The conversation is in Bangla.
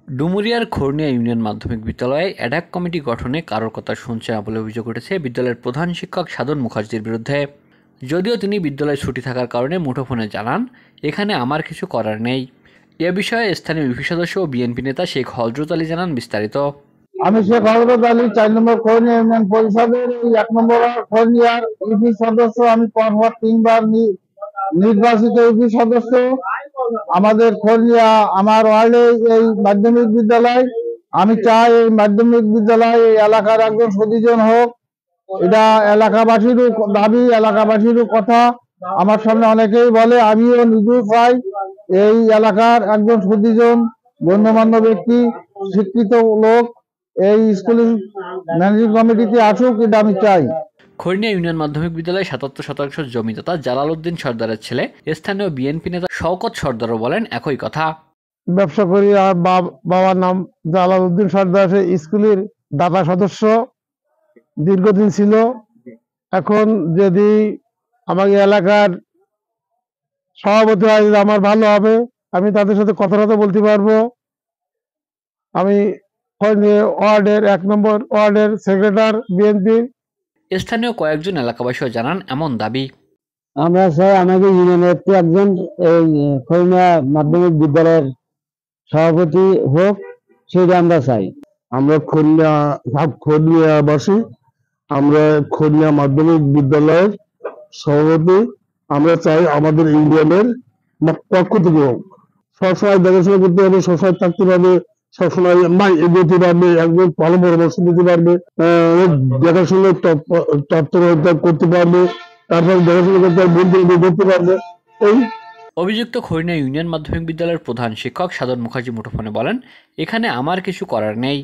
ডুমুরিয়ার খোরনিয়া ইউনিয়ন মাধ্যমিক বিদ্যালয়ে অ্যাডহক কমিটি গঠনে কারোর কথা শুনছে না বলে অভিযোগ উঠেছে বিদ্যালয়ের প্রধান শিক্ষক সাধন মুখার্জির বিরুদ্ধে। যদিও তিনি বিদ্যালয়ে ছুটি থাকার কারণে মুঠোফোনে জানান, এখানে আমার কিছু করার নেই। এ বিষয়ে স্থানীয় ইউপি সদস্য ও বিএনপি নেতা শেখ হযরত আলী জানান বিস্তারিত। আমি শেখ হযরত আলী ৪ নম্বর খোরনিয়া ইউনিয়ন পরিষদের ১ নম্বর খোরনিয়ার ইউপি সদস্য। আমি পরপর ৩ বার নির্বাচিত ইউপি সদস্য। আমাদের খোরনিয়া আমার ওয়ার্ডে এই মাধ্যমিক বিদ্যালয়। আমি চাই এই মাধ্যমিক বিদ্যালয় এই এলাকার একজন সুদীজন হোক। এটা এলাকাবাসীরও দাবি, এলাকাবাসীরও কথা। আমার সামনে অনেকেই বলে, আমিও নিজেও চাই এই এলাকার একজন সুদীজন গণ্যমান্য ব্যক্তি, শিক্ষিত লোক এই স্কুলের ম্যানেজিং কমিটিতে আসুক, এটা আমি চাই। খোরনিয়া ইউনিয়ন মাধ্যমিক বিদ্যালয়ে ৭৭% জমিদাতা জালাল উদ্দিন সর্দারের ছেলে স্থানীয় বিএনপি নেতা শওকত সর্দারও বলেন একই কথা। ব্যবসা করি, আর বাবার নাম জালাল উদ্দিন সর্দার, স্কুলের দাতা সদস্য দীর্ঘদিন ছিল। এখন যদি আমাকে এলাকার সভাপতি হয় আমার ভালো হবে, আমি তাদের সাথে কথা বলতে পারবো। আমি ওয়ার্ডের ১ নম্বর ওয়ার্ডের সেক্রেটারি বিএনপি। স্থানীয় কয়েকজন এলাকাবাসীও জানান এমন দাবি। আমরা চাই আমাকে ইউনিয়নের একজন এই খোরনিয়া মাধ্যমিক বিদ্যালয়ের সভাপতি হোক, সেটা আমরা চাই। আমরা খোরনিয়াবাসী, আমরা খোরনিয়া মাধ্যমিক বিদ্যালয়ের সভাপতি। আমরা চাই আমাদের ইউনিয়নের পক্ষ থেকে হোক। সবসময় দেখাশোনা করতে হবে, সবসময় থাকতে পারবে, সবসময় এগোতে পারবে, একজন ভালো পরামর্শ দিতে পারবে, দেখাশোনা তৎপরতা করতে পারবে, তারপর দেখাশোনা করতে পারবে, করতে পারবে। এই অভিযুক্ত খোরনিয়া ইউনিয়ন মাধ্যমিক বিদ্যালয়ের প্রধান শিক্ষক সাধন মুখার্জি মুঠোফোনে বলেন, এখানে আমার কিছু করার নেই।